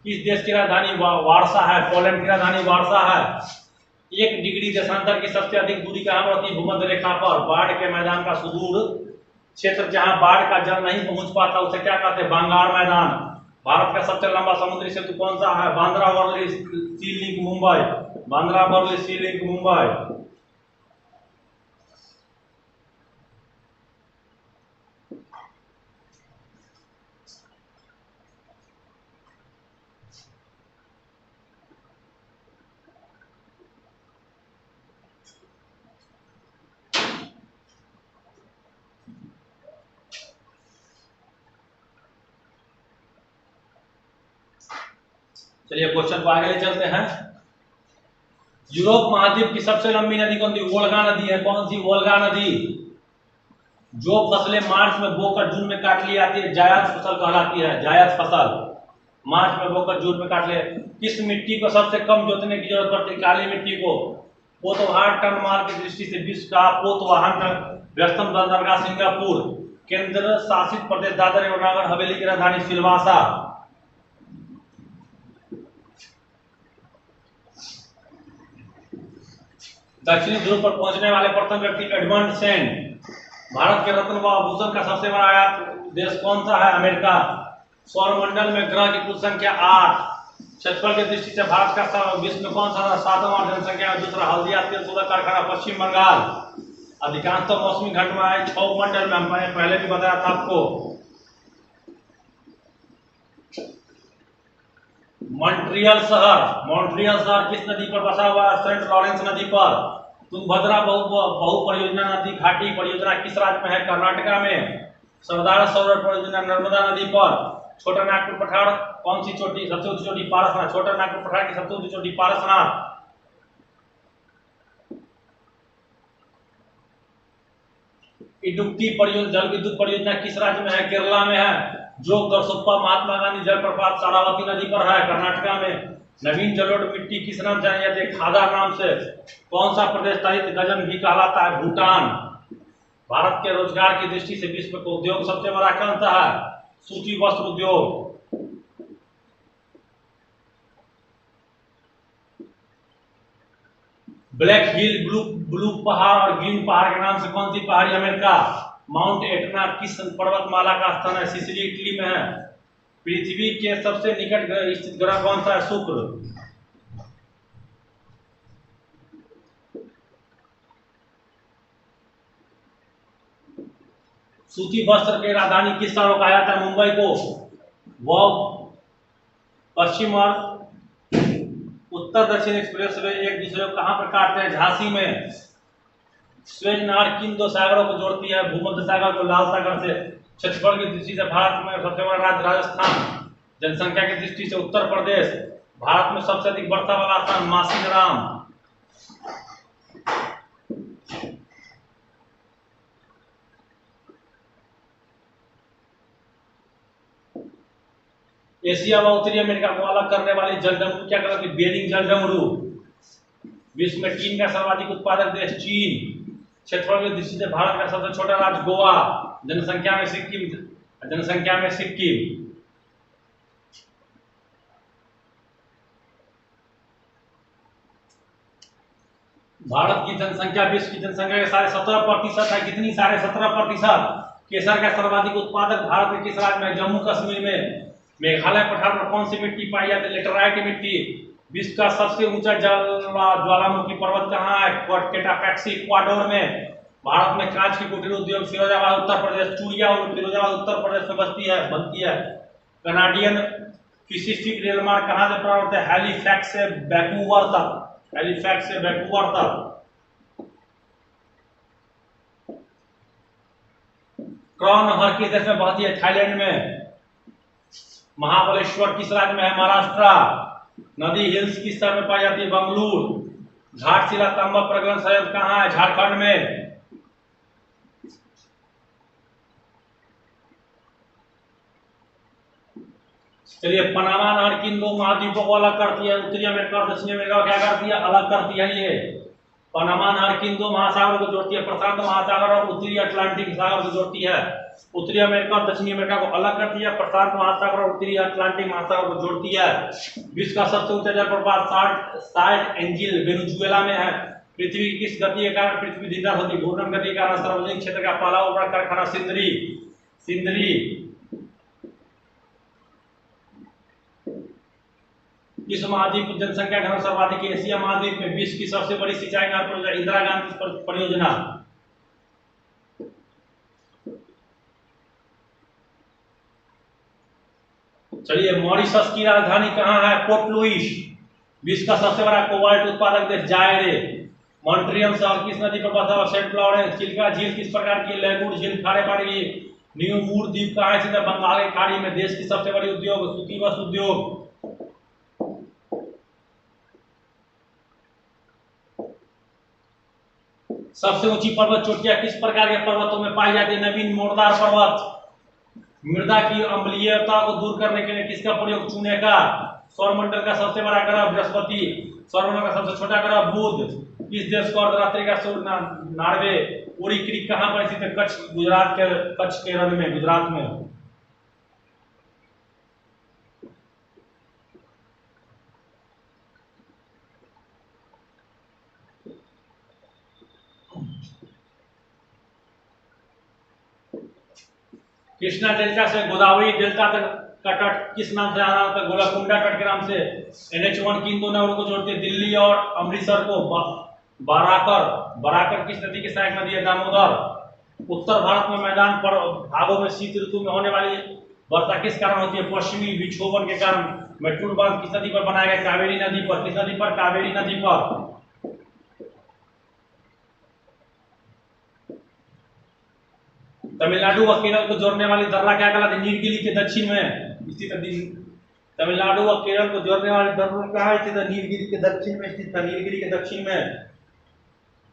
किस देश की राजधानी वारसा है? पोलैंड की राजधानी वारसा है। 1 डिग्री देशांतर की सबसे अधिक दूरी कहां पर होती है? भूमध्य रेखा पर। बाढ़ के मैदान का सुदूर क्षेत्र जहां बाढ़ का जल नहीं पहुंच पाता उसे क्या कहते हैं? बंगाल मैदान। भारत का सबसे लंबा समुद्री सेतु कौन सा है? बांद्रा वर्ली सी लिंक मुंबई। बांद्रा वर्ली सी लिंक मुंबई। चलिए क्वेश्चन को आगे ले चलते हैं। यूरोप महाद्वीप की सबसे लंबी नदी कौन सी? वोल्गा नदी है। कौन सी? वोल्गा नदी। जो फसलें मार्च में बोकर जून में काट ली जाती है जायद फसल कहलाती है। जायद फसल मार्च में बोकर जून में काट ले। किस मिट्टी को सबसे कम जोतने की जरूरत पड़ती है? काली मिट्टी को। पोतवाहन टन माल की दृष्टि से विश्व का पोतवाहन व्यस्तम बंदरगाह सिंगापुर। केंद्र शासित प्रदेश दादर एवं नगर हवेली की राजधानी सिलवासा। दक्षिणी ध्रुव पर पहुंचने वाले प्रथम व्यक्ति एडमंड सेंट। भारत के रत्न व आभूषण का सबसे बड़ा आयात देश कौन सा है? अमेरिका। सौरमंडल में ग्रह की कुल संख्या 8। क्षेत्रफल की दृष्टि से भारत का विश्व में कौन सा 7वां जनसंख्या? दूसरा हल्दिया तेल शोधक कारखाना पश्चिम बंगाल। अधिकांशतः मौसमी घटनाएं क्षोभ मंडल में, मैंने पहले भी बताया था आपको। मॉन्ट्रियल शहर किस नदी पर बसा हुआ है? सेंट लॉरेंस नदी पर। तुंगभद्रा बहु परियोजना नदी घाटी परियोजना किस राज्य में है? कर्नाटका में। सरदार सरोवर परियोजना नर्मदा नदी पर। छोटा नागपुर पठार कौन सी चोटी, सबसे ऊंची चोटी? पारसनाथ। छोटा नागपुर पठार की सबसे ऊंची चोटी पारसनाथ। इडुक्की परियोजना जल विद्युत परियोजना किस राज्य में है? केरला में है। जोग दरसोप्पा महात्मा गांधी जलप्रपात शारावती नदी पर है, कर्नाटका में। नवीन जलोढ़ मिट्टी किस नाम से जानी जाती है? खादा नाम से। कौन सा प्रदेश तलित गजन भी कहलाता है? भूटान। भारत के रोजगार की दृष्टि से विश्व का उद्योग सबसे बड़ा कौन सा है? सूती वस्त्र उद्योग। ब्लैक हिल, ब्लू पहाड़ और ग्रीन पहाड़ के नाम से कौन सी पहाड़ी अमेरिका? माउंट एटना किस पर्वतमाला का स्थान है? सिसिली इटली में है। पृथ्वी के सबसे निकट स्थित ग्रह कौन सा है? शुक्र। सूती वस्त्र की राजधानी किस शहर को कहा जाता है? मुंबई को। वह पश्चिम और उत्तर दक्षिण एक्सप्रेस वे एक दूसरे को कहां पर काटते हैं? झांसी में। स्वेज नहर किन दो सागरों को जोड़ती है? भूमध्य सागर को लाल सागर से। क्षेत्रफल की दृष्टि से भारत में सबसे बड़ा राज्य राजस्थान। जनसंख्या की दृष्टि से उत्तर प्रदेश। भारत में सबसे अधिक वर्षा वाला स्थान मासिनराम। एशिया व उत्तरी अमेरिका को अलग करने वाली जलडमरू क्या कहलाती है? बेरिंग जलडमरू। विश्व में चीन का सर्वाधिक उत्पादक देश चीन। क्षेत्रफल की दृष्टि से भारत का सबसे छोटा राज्य गोवा। जनसंख्या में सिक्किम। भारत की जनसंख्या विश्व की जनसंख्या के 17.5% है। कितनी? 17.5%। केसर का सर्वाधिक उत्पादक भारत के किस राज्य में? जम्मू कश्मीर में। मेघालय पठार पर कौन सी मिट्टी पाई जाती है? लेटराइट मिट्टी। विश्व का सबसे ऊंचा ज्वालामुखी पर्वत कहाँ है? कोटापेक्सी इक्वाडोर में। भारत में कांच की कुटीर उद्योग फिरोजाबाद उत्तर प्रदेश। चूड़िया और फिरोजाबाद उत्तर प्रदेश में बनती है। कनाडियन पैसिफिक रेल मार्ग कहाँ से प्रारंभ होता है? हैलिफैक्स से वैंकूवर तक। क्रॉन नहर किस देश में बहती है? थाईलैंड में। महाबलेश्वर किस राज्य में है? महाराष्ट्र। नदी हिल्स किस शहर में पाई जाती है? बंगलुरु। घाटशिला तांबा प्रग्रहण संयंत्र कहाँ है? झारखंड में। चलिए, पनामा नहर किन दो महाद्वीपों को अलग करती है? उत्तरी अमेरिका और दक्षिणी अमेरिका को क्या करती है? अलग करती है। ये पनामा नहर किन दो महासागरों को जोड़ती है? प्रशांत महासागर और उत्तरी अटलांटिक सागर को जोड़ती है। उत्तरी अमेरिका और दक्षिणी अमेरिका को अलग करती है। प्रशांत महासागर और उत्तरी अटलांटिक महासागर को जोड़ती है। विश्व का सबसे ऊंचा जलप्रपात साल्ट एंजिल वेनेजुएला में है। पृथ्वी की किस गति के कारण पृथ्वी दिन रात होती? घूर्णन गति के कारण। सार्वजनिक क्षेत्र का पहला उपकरण कारखाना सिंदरी। इस महाद्वीप की जनसंख्या घनत्व सर्वाधिक एशिया महाद्वीप में। विश्व की सबसे बड़ी सिंचाई नहर परियोजना इंदिरा गांधी परियोजना। चलिए, मॉरिशस की राजधानी कहाँ है? Port Louis. विश्व का सबसे बड़ा कोबाल्ट उत्पादक देश जायरे। मॉन्ट्रियल शहर किस नदी पर बसा हुआ? Saint Lawrence. चिल्का झील किस प्रकार की? लेगुर झील। खारे पानी की। न्यू मूर द्वीप कहाँ स्थित है? बंगाल की खाड़ी में। देश की सबसे बड़ी उद्योग सूती वस्त्र उद्योग। सबसे ऊंची पर्वत चोटियां किस प्रकार के पर्वतों में पाई जाती है? नवीन मोड़दार पर्वत। मृदा की अम्लीयता को दूर करने के लिए किसका प्रयोग? चूने का। सौरमंडल का सबसे बड़ा ग्रह बृहस्पति। सौरमंडल का सबसे छोटा ग्रह बुध। इस देश को अर्धरात्रि का सूर्य नॉर्वे। ओरी क्रीक कहाँ पर स्थित है? कच्छ केरल में, गुजरात में। कृष्णा डेल्टा से गोदावरी डेल्टा तक का तट किस नाम से जाना जाता है? गोलाकुंडा तट के नाम से। NH1 किन दोनों नहरों को जोड़ती है? दिल्ली और अमृतसर को। बाराकर, बाराकर किस नदी की सहायक नदी है? दामोदर। उत्तर भारत में मैदान पर भागों में शीत ऋतु में होने वाली वर्षा किस कारण होती है? पश्चिमी विक्षोभन के कारण। मैटूर बांध किस नदी पर बनाया गया? कावेरी नदी पर। किस नदी पर? कावेरी नदी पर। तमिलनाडु व केरल को जोड़ने वाली दर्रा क्या कहलाती है? नीलगिरी के दक्षिण में स्थित। तमिलनाडु व केरल को जोड़ने वाली दर्रा कहाँ स्थित है? नीलगिरी के दक्षिण में स्थित है। नीलगिरी के दक्षिण में।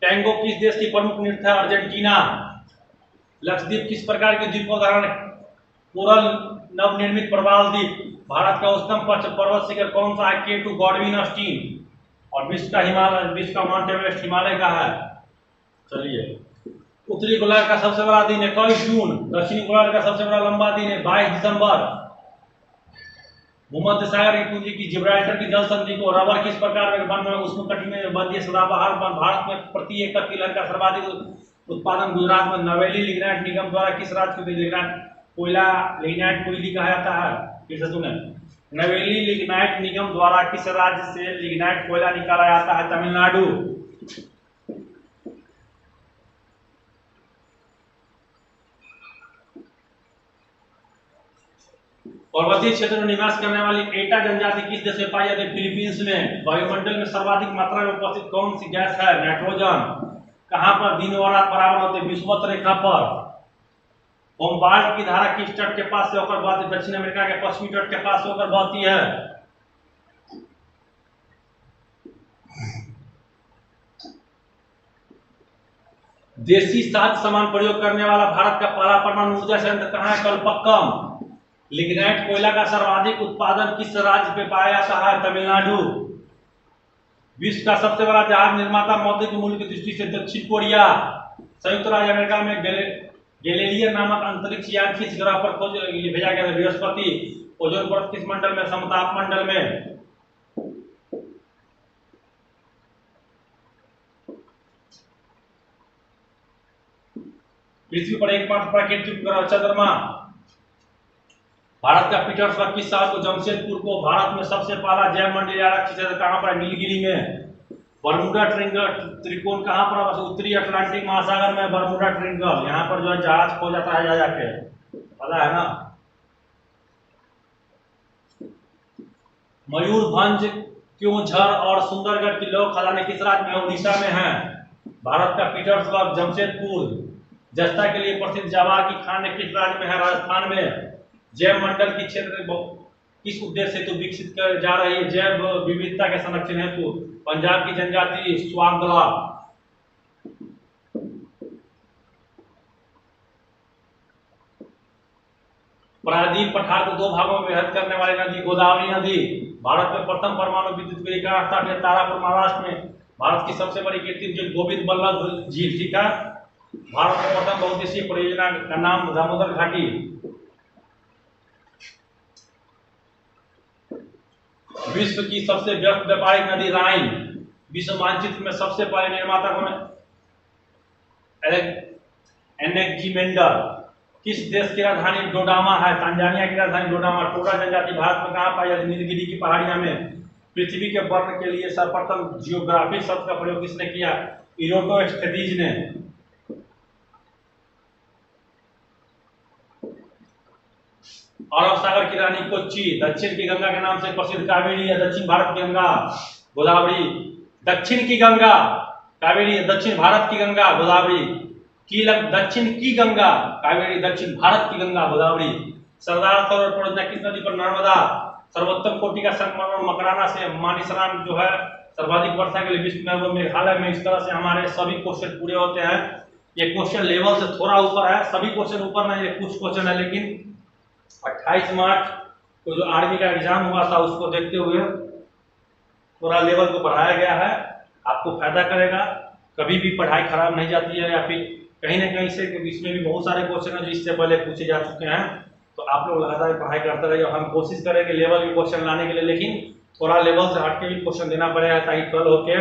टैंगो किस देश की प्रमुख नृत्य है? अर्जेंटीना। लक्षद्वीप किस प्रकार के द्वीप उदाहरण? कोरल नवनिर्मित प्रवाल द्वीप। भारत का उच्चतम पर्वत शिखर कौन सा है? K2 Godwin Austen. और विश्व का हिमालय, विश्व का माउंट एवरेस्ट हिमालय का है। चलिए, उत्तरी गोलार्ध का सबसे बड़ा दिन है 21 जून। दक्षिणी गोलार्ध का सबसे बड़ा लंबा दिन है 22 दिसंबर। भूमध्य सागर की पूंजी की जिब्राल्टर की जल संधि को रबर किस प्रकार में वन में उष्णकटिबंधीय सदाबहार वन। भारत में प्रति एकड़ तिलहन का सर्वाधिक उत्पादन गुजरात में। नवेली लिग्नाइट निगम द्वारा किस राज्य को लिग्नाइट कोयला लिग्नाइट कोयली कहा जाता है? फिर से सुने, नवेली लिग्नाइट निगम द्वारा किस राज्य से लिग्नाइट कोयला निकाला जाता है? तमिलनाडु। पर्वतीय क्षेत्र में निवास करने वाली एटा जनजाति किस देश में पाई जाती है? फिलीपींस में। वायुमंडल में सर्वाधिक मात्रा में उपस्थित कौन सी गैस है? नाइट्रोजन। कहां पर दिन और रात बराबर होते हैं? विषुवत रेखा पर। होमबाल्ट की धारा किस तट के पास से होकर बहती है? दक्षिण अमेरिका के पश्चिमी तट के पास से होकर बहती है। देसी साज सामान प्रयोग करने वाला भारत का पहला परमाणु ऊर्जा संयंत्र कहाँ है? कलपक्कम। लिग्नाइट कोयला का सर्वाधिक उत्पादन किस राज्य में पाया जाता है? तमिलनाडु। विश्व का सबसे बड़ा जहाज निर्माता मौद्रिक मूल्य की दृष्टि से दक्षिण कोरिया। संयुक्त राज्य अमेरिका में गैलीलियो नामक अंतरिक्ष यान किस ग्रह पर खोज भेजा गया था? बृहस्पति। ओजोन परत किस मंडल में? समताप मंडल में। पृथ्वी पर एकमात्र प्राकृतिक ग्रह चंद्रमा। भारत का पीटर्सबर्ग किस शहर को? जमशेदपुर को। भारत में सबसे पहला जैव मंडल आरक्षित क्षेत्र कहां पर है? नीलगिरी में। बरमूडा त्रिकोण कहां पर है? उत्तरी अटलांटिक महासागर में बरमूडा ट्रिंगल। यहाँ पर जो है जहाज खो जाता है जा जाके, पता है ना। मयूरभंज क्यों झर और सुंदरगढ़ की लोक खदानें किस राज्य में? उड़ीसा में है। भारत का पीटर्सबर्ग, जमशेदपुर। जस्ता के लिए प्रसिद्ध जवाहर की खान किस राज्य में है? राजस्थान में। जैव मंडल की क्षेत्र किस उद्देश्य हेतु विकसित कर जा रही है? जैव विविधता के संरक्षण हेतु। पंजाब की जनजाति स्वागला। प्रायद्वीप पठार को दो भागों में विभक्त करने वाली नदी गोदावरी नदी। भारत में प्रथम परमाणु विद्युत ग्रिड कहाँ स्थापित है? तारापुर महाराष्ट्र में। भारत की सबसे बड़ी कृत्रिम झील गोविंद बल्लभ झील। ठीक है। भारत में प्रथम बहुउद्देशीय परियोजना का नाम दामोदर घाटी। विश्व की सबसे व्यस्त व्यापारिक नदी राइन। विश्व मानचित्र में सबसे पहले निर्माता कौन है? एनेक्जिमेंडर। किस देश की राजधानी डोडामा है? तांजानिया की राजधानी डोडामा। टोडा जनजाति भारत में कहां पाई जाती है? नीलगिरी की पहाड़ियां में। पृथ्वी के वर्ण के लिए सर्वप्रथम जियोग्राफिक शब्द का प्रयोग किसने किया? इरोटोस्थेनीज ने। अरब सागर की रानी कोच्चि। दक्षिण की गंगा के नाम से प्रसिद्ध कावेरी है। दक्षिण भारत की गंगा गोदावरी। दक्षिण की गंगा कावेरी है। दक्षिण भारत की गंगा गोदावरी। दक्षिण की गंगा कावेरी। दक्षिण भारत की गंगा गोदावरी। सरदार सरोवर परियोजना किस नदी पर? नर्मदा। सर्वोत्तम कोटि का संगमरमर मकराना से मानिसराम जो है सर्वाधिक वर्षा के लिए विश्व में। मेघालय में। इस तरह से हमारे सभी क्वेश्चन पूरे होते हैं। ये क्वेश्चन लेवल से थोड़ा ऊपर है, सभी क्वेश्चन ऊपर नहीं है, कुछ क्वेश्चन है, लेकिन 28 मार्च को जो आर्मी का एग्जाम हुआ था उसको देखते हुए थोड़ा लेवल को बढ़ाया गया है। आपको फायदा करेगा, कभी भी पढ़ाई खराब नहीं जाती है, या फिर कहीं ना कहीं से इसमें भी बहुत सारे क्वेश्चन हैं जो इससे पहले पूछे जा चुके हैं। तो आप लोग लगातार पढ़ाई करते रहिए। हम कोशिश करेंगे लेवल के क्वेश्चन लाने के लिए, लेकिन थोड़ा लेवल से हट के भी क्वेश्चन देना पड़ेगा ताकि कल होके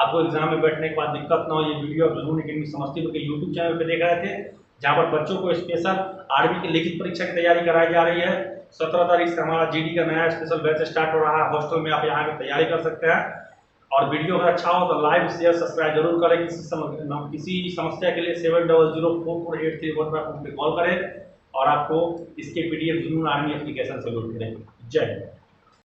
आपको एग्जाम में बैठने के बाद दिक्कत ना हो। ये वीडियो जरूर अकेडमी समस्तीपुर के यूट्यूब चैनल पर देख रहे थे, जहाँ पर बच्चों को स्पेशल आर्मी की लिखित परीक्षा की तैयारी कराई जा रही है। 17 तारीख से हमारा जीडी का नया स्पेशल बैच स्टार्ट हो रहा है। हॉस्टल में आप यहाँ की तैयारी कर सकते हैं। और वीडियो अगर अच्छा हो तो लाइक शेयर सब्सक्राइब जरूर करें। किसी समस्या के लिए 70044831 पर कॉल करें और आपको इसके PDF जुनून आर्मी एप्लीकेशन से लोड करें। जय हिंद।